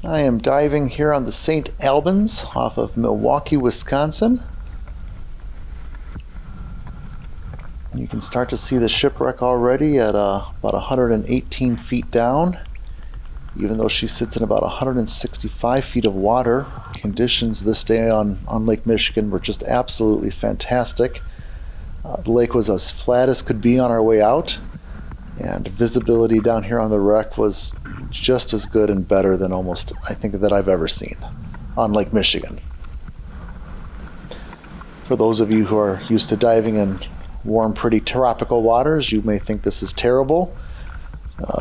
I am diving here on the St. Albans off of Milwaukee, Wisconsin. You can start to see the shipwreck already at about 118 feet down. Even though she sits in about 165 feet of water, conditions this day on Lake Michigan were just absolutely fantastic. The lake was as flat as could be on our way out, and visibility down here on the wreck was just as good and better than almost I think that I've ever seen on Lake Michigan. For those of you who are used to diving in warm, pretty tropical waters, you may think this is terrible.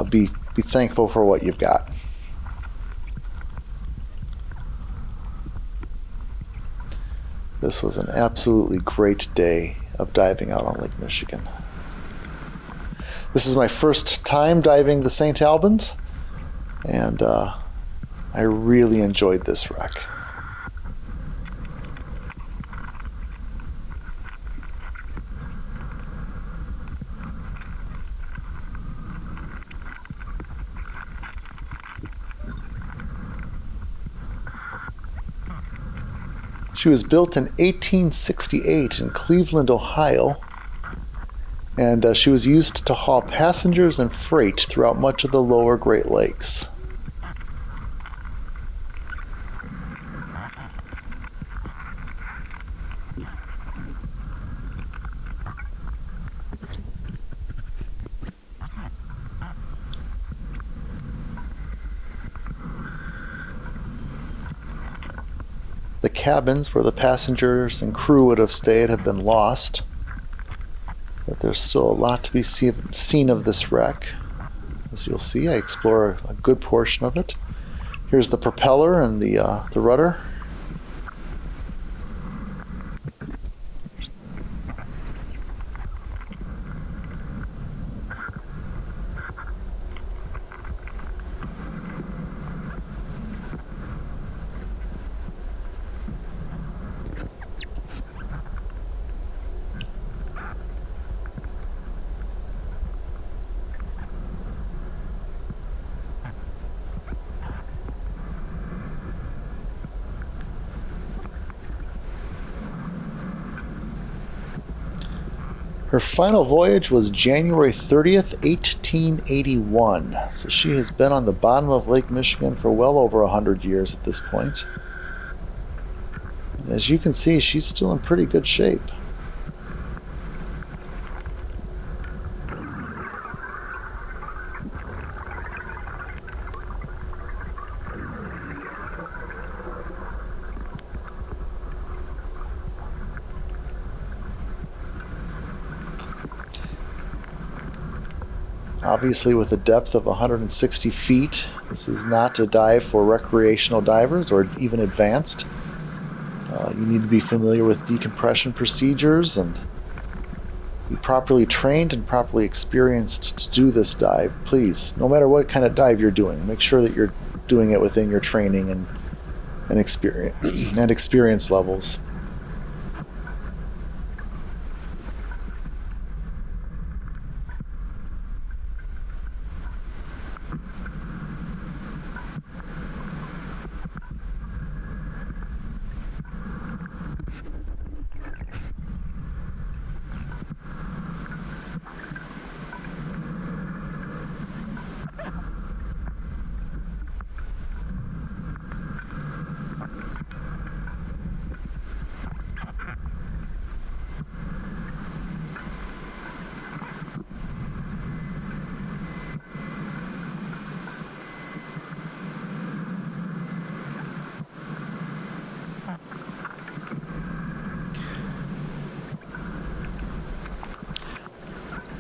Be thankful for what you've got. This was an absolutely great day of diving out on Lake Michigan. This is my first time diving the St. Albans, and I really enjoyed this wreck. She was built in 1868 in Cleveland, Ohio, and she was used to haul passengers and freight throughout much of the lower Great Lakes. The cabins where the passengers and crew would have stayed have been lost, but there's still a lot to be seen of this wreck. As you'll see, I explore a good portion of it. Here's the propeller and the rudder. Her final voyage was January 30th, 1881, so she has been on the bottom of Lake Michigan for well over 100 years at this point. And as you can see, she's still in pretty good shape. Obviously, with a depth of 160 feet, this is not a dive for recreational divers or even advanced. You need to be familiar with decompression procedures and be properly trained and properly experienced to do this dive. Please, no matter what kind of dive you're doing, make sure that you're doing it within your training and experience levels.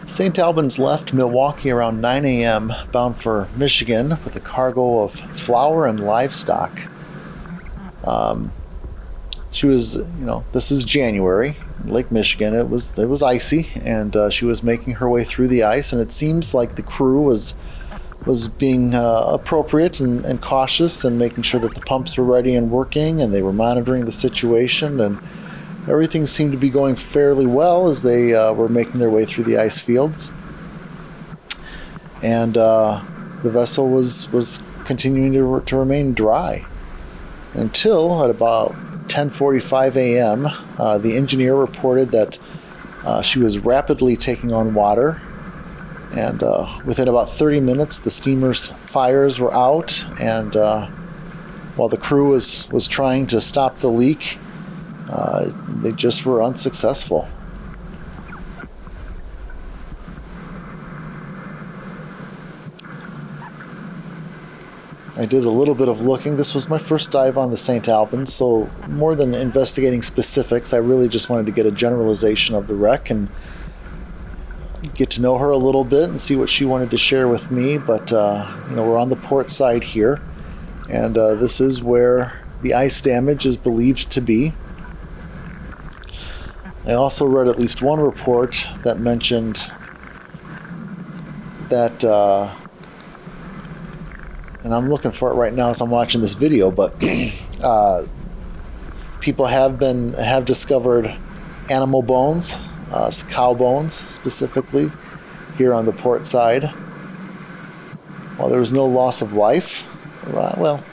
St. Albans left Milwaukee around 9 a.m. bound for Michigan with a cargo of flour and livestock. She was, this is January, Lake Michigan. It was icy, and she was making her way through the ice. And it seems like the crew was being appropriate and cautious, and making sure that the pumps were ready and working, and they were monitoring the situation, and everything seemed to be going fairly well as they were making their way through the ice fields. And the vessel was continuing to remain dry until at about 10:45 a.m. The engineer reported that she was rapidly taking on water, and within about 30 minutes the steamer's fires were out, and while the crew was trying to stop the leak, they just were unsuccessful. I did a little bit of looking. This was my first dive on the St. Albans, so more than investigating specifics, I really just wanted to get a generalization of the wreck and get to know her a little bit and see what she wanted to share with me. But we're on the port side here, and this is where the ice damage is believed to be. I also read at least one report that mentioned that and I'm looking for it right now as I'm watching this video, but people have discovered animal bones, cow bones specifically, here on the port side. While there was no loss of life, well,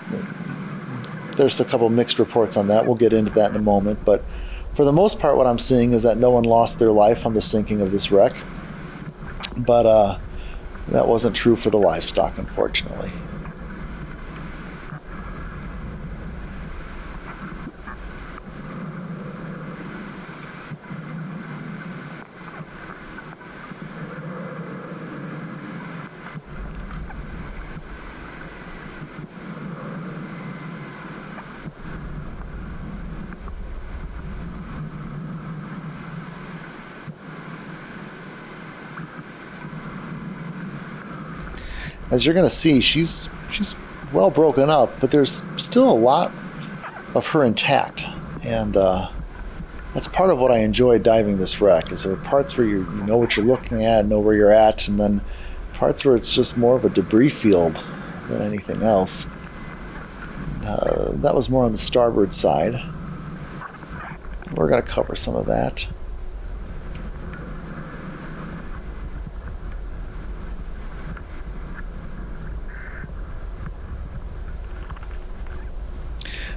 there's a couple mixed reports on that. We'll get into that in a moment, but for the most part, what I'm seeing is that no one lost their life on the sinking of this wreck, but that wasn't true for the livestock, unfortunately. As you're going to see, she's well broken up, but there's still a lot of her intact, and that's part of what I enjoy diving this wreck. Is there are parts where you know what you're looking at, know where you're at, and then parts where it's just more of a debris field than anything else. That was more on the starboard side. We're going to cover some of that.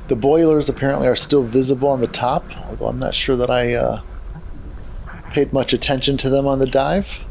The boilers apparently are still visible on the top, although I'm not sure that I paid much attention to them on the dive.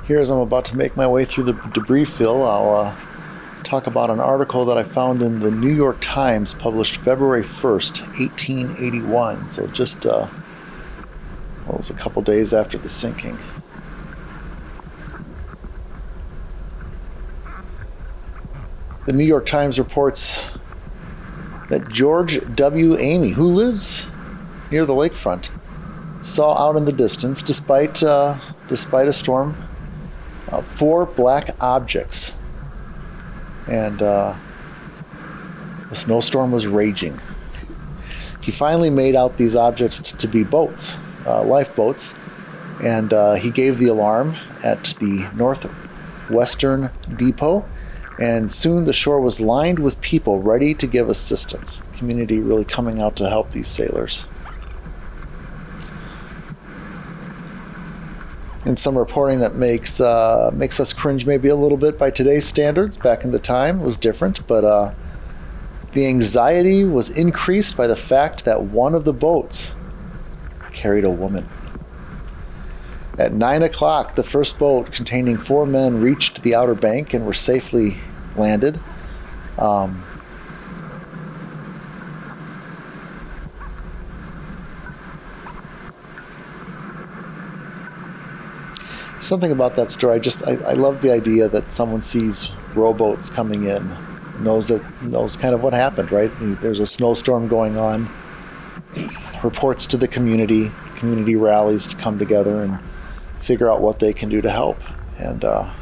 Here, as I'm about to make my way through the debris fill, I'll talk about an article that I found in the New York Times, published February 1st, 1881. So just, it was a couple days after the sinking. The New York Times reports that George W. Amy, who lives near the lakefront, saw out in the distance, despite a storm, 4 black objects, and the snowstorm was raging. He finally made out these objects to be boats, lifeboats, and he gave the alarm at the northwestern depot, and soon the shore was lined with people ready to give assistance. The community really coming out to help these sailors. And some reporting that makes us cringe maybe a little bit by today's standards. Back in the time, it was different, but the anxiety was increased by the fact that one of the boats carried a woman. At 9 o'clock, the first boat containing 4 men reached the outer bank and were safely landed. Something about that story, I love the idea that someone sees rowboats coming in, knows kind of what happened, right? There's a snowstorm going on, reports to the community rallies to come together and figure out what they can do to help. And I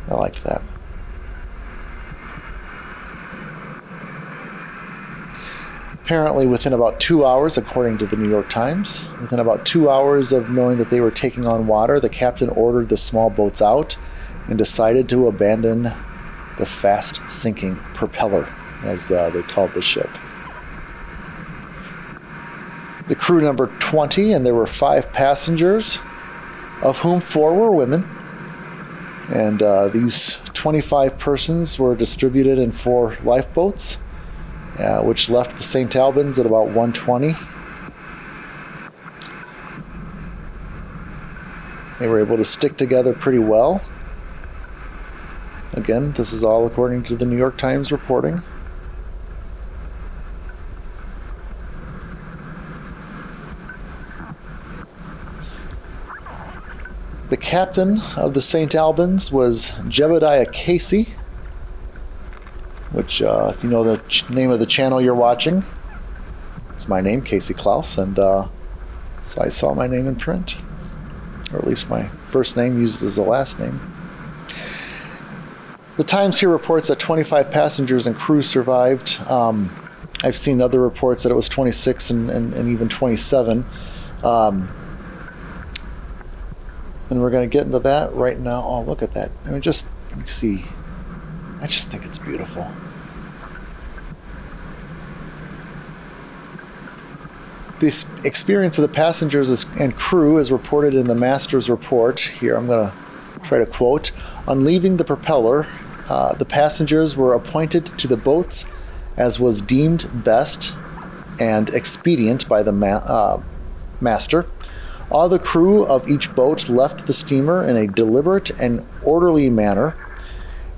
liked that. Apparently within about 2 hours, according to the New York Times, within about 2 hours of knowing that they were taking on water, the captain ordered the small boats out and decided to abandon the fast-sinking Propeller, as they called the ship. The crew numbered 20, and there were 5 passengers, of whom 4 were women. And these 25 persons were distributed in 4 lifeboats, which left the St. Albans at about 1:20. They were able to stick together pretty well. Again, this is all according to the New York Times reporting. The captain of the St. Albans was Jebediah Casey, which, if you know the name of the channel you're watching, it's my name, Casey Klaus, and so I saw my name in print, or at least my first name used as the last name. The Times here reports that 25 passengers and crew survived. I've seen other reports that it was 26 and even 27. And we're going to get into that right now. Oh, look at that. I mean, let me see. I just think it's beautiful. This experience of the passengers and crew is reported in the master's report. Here, I'm going to try to quote. On leaving the Propeller, the passengers were appointed to the boats as was deemed best and expedient by the master. All the crew of each boat left the steamer in a deliberate and orderly manner.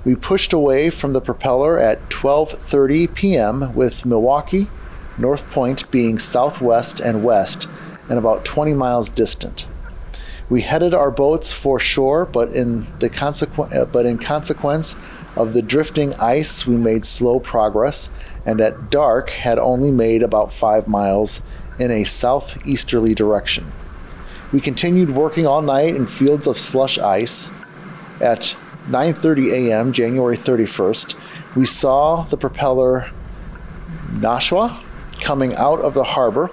We pushed away from the Propeller at 12:30 p.m. with Milwaukee, North Point being southwest and west and about 20 miles distant. We headed our boats for shore, but in consequence of the drifting ice, we made slow progress, and at dark had only made about 5 miles in a southeasterly direction. We continued working all night in fields of slush ice. At 9:30 a.m., January 31st, we saw the Propeller Nashua coming out of the harbor.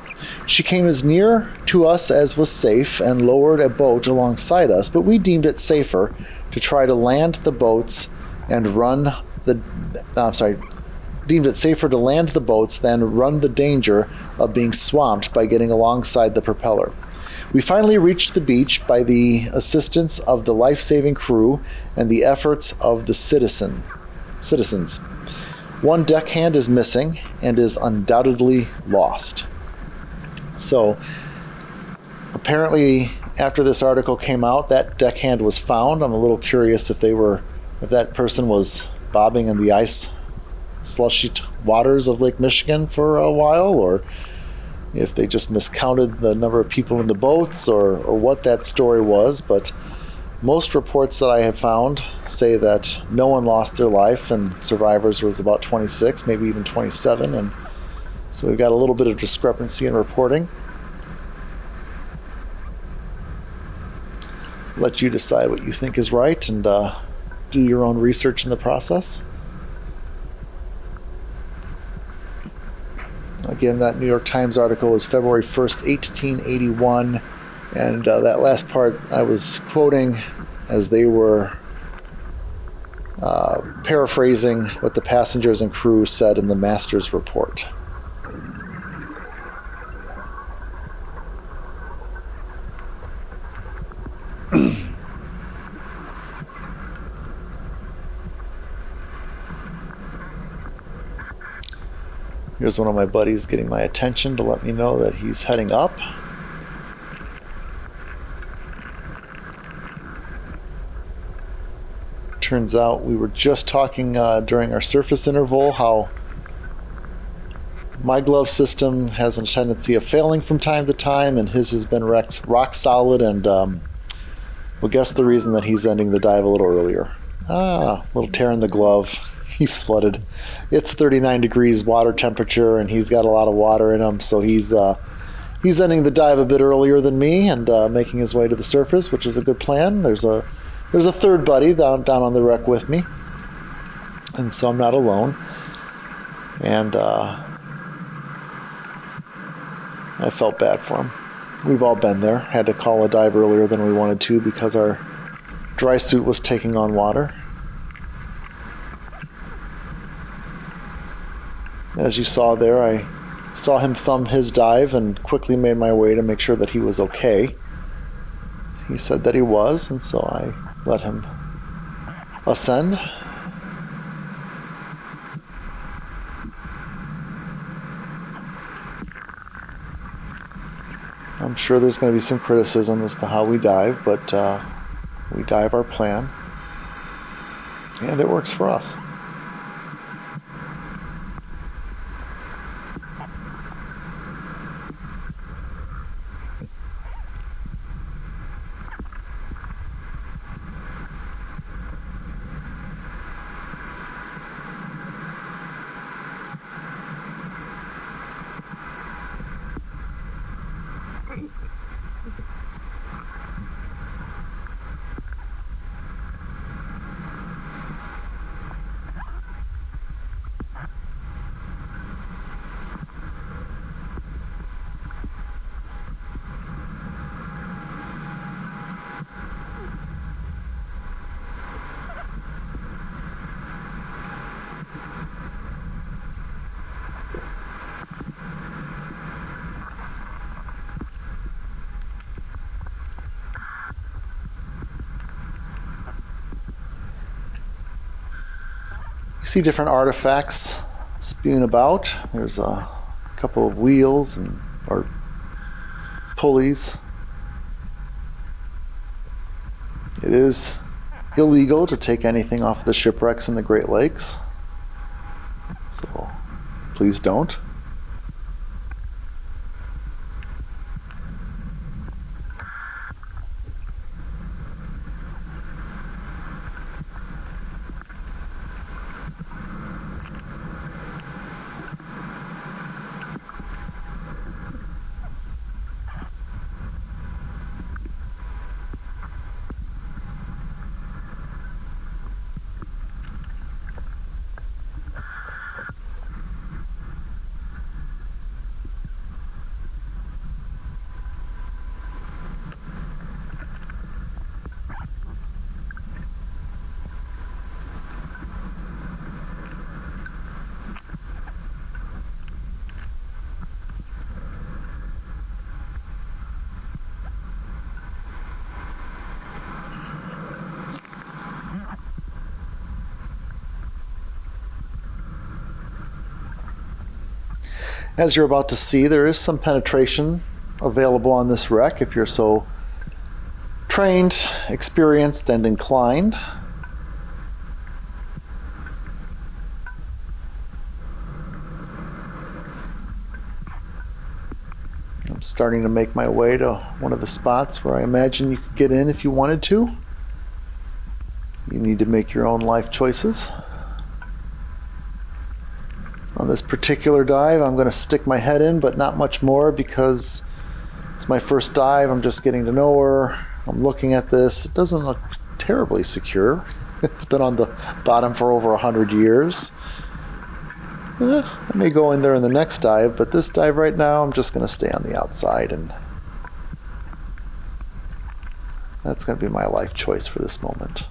She came as near to us as was safe and lowered a boat alongside us, but we deemed it safer to try to land the boats and run the boats than run the danger of being swamped by getting alongside the Propeller. We finally reached the beach by the assistance of the life-saving crew and the efforts of the citizens. One deckhand is missing and is undoubtedly lost. So, apparently, after this article came out, that deckhand was found. I'm a little curious if that person was bobbing in the ice slushy waters of Lake Michigan for a while, or if they just miscounted the number of people in the boats, or what that story was. But most reports that I have found say that no one lost their life, and survivors was about 26, maybe even 27, and so we've got a little bit of discrepancy in reporting. Let you decide what you think is right, and do your own research in the process. Again, that New York Times article was February 1st, 1881, and that last part I was quoting as they were paraphrasing what the passengers and crew said in the master's report. Here's one of my buddies getting my attention to let me know that he's heading up. Turns out we were just talking during our surface interval how my glove system has a tendency of failing from time to time, and his has been rock solid, and well, guess the reason that he's ending the dive a little earlier. Little tear in the glove. He's flooded. It's 39 degrees water temperature, and he's got a lot of water in him, so he's ending the dive a bit earlier than me and making his way to the surface, which is a good plan. There's a third buddy down on the wreck with me, and so I'm not alone. And I felt bad for him. We've all been there. Had to call a dive earlier than we wanted to because our dry suit was taking on water. As you saw there, I saw him thumb his dive and quickly made my way to make sure that he was okay. He said that he was, and so I let him ascend. I'm sure there's going to be some criticism as to how we dive, but we dive our plan, and it works for us. You see different artifacts spewing about. There's a couple of wheels or pulleys. It is illegal to take anything off the shipwrecks in the Great Lakes, so please don't. As you're about to see, there is some penetration available on this wreck if you're so trained, experienced, and inclined. I'm starting to make my way to one of the spots where I imagine you could get in if you wanted to. You need to make your own life choices. On this particular dive, I'm going to stick my head in, but not much more because it's my first dive. I'm just getting to know her. I'm looking at this. It doesn't look terribly secure. It's been on the bottom for over 100 years. I may go in there in the next dive, but this dive right now, I'm just going to stay on the outside, and that's going to be my life choice for this moment.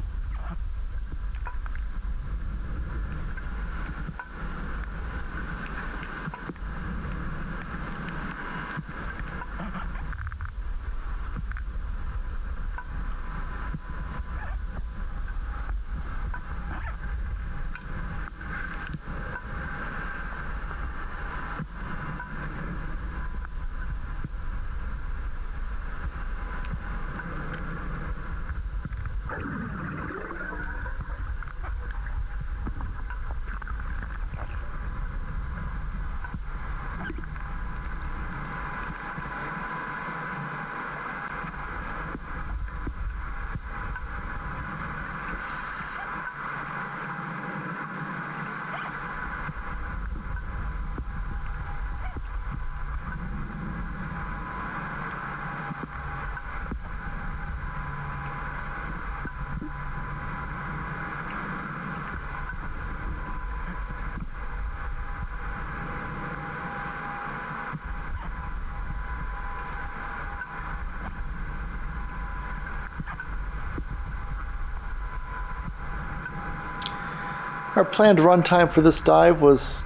Our planned run time for this dive was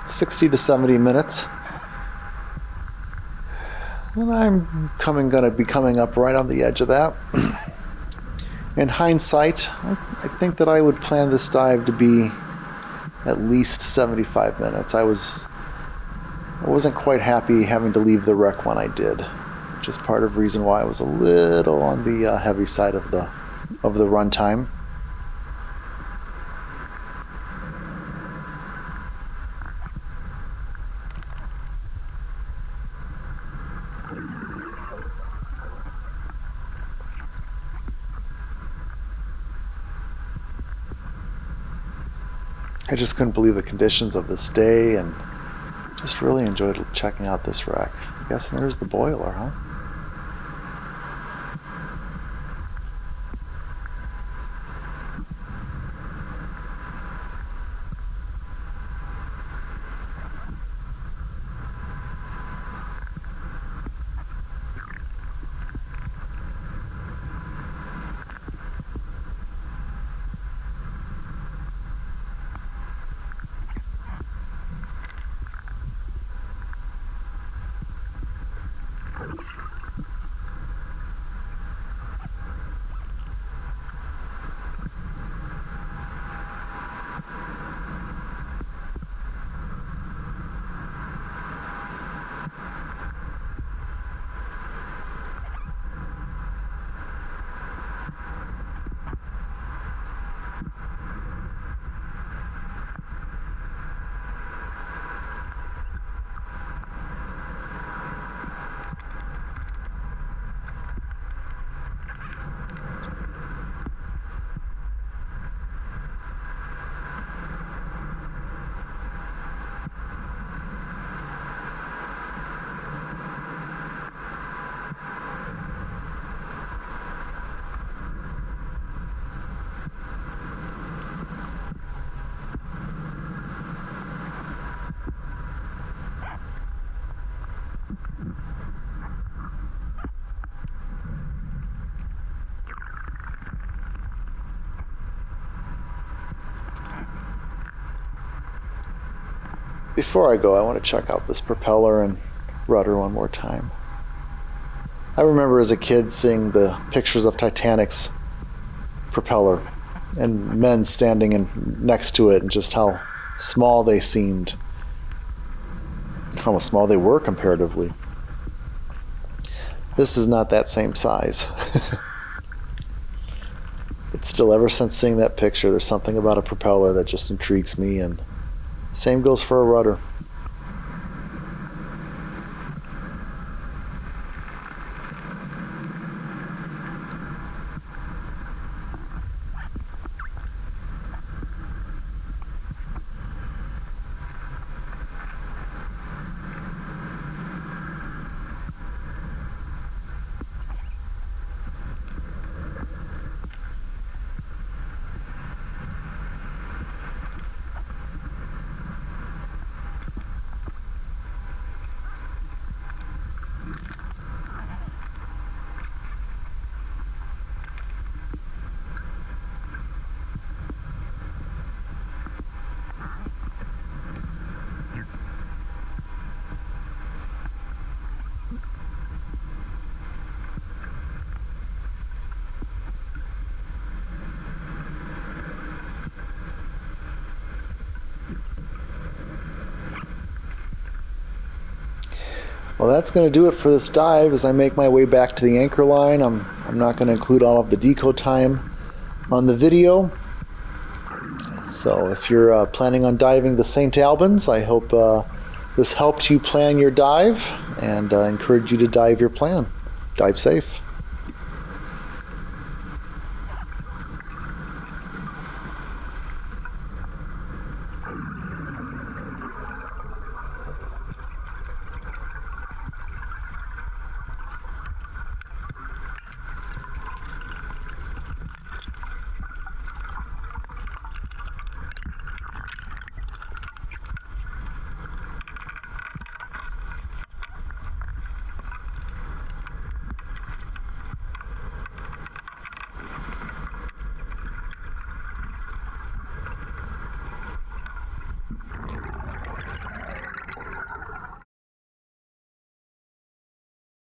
60 to 70 minutes. And I'm gonna be coming up right on the edge of that. In hindsight, I think that I would plan this dive to be at least 75 minutes. I wasn't quite happy having to leave the wreck when I did, which is part of the reason why I was a little on the heavy side of the run time. I just couldn't believe the conditions of this day and just really enjoyed checking out this wreck. I guess there's the boiler, huh? Before I go, I want to check out this propeller and rudder one more time. I remember as a kid seeing the pictures of Titanic's propeller and men standing next to it and just how small they seemed, how small they were comparatively. This is not that same size. But still, ever since seeing that picture, there's something about a propeller that just intrigues me, and same goes for a rudder. Well, that's going to do it for this dive. As I make my way back to the anchor line, I'm not going to include all of the deco time on the video. So if you're planning on diving the St. Albans, I hope this helped you plan your dive, and encourage you to dive your plan. Dive safe.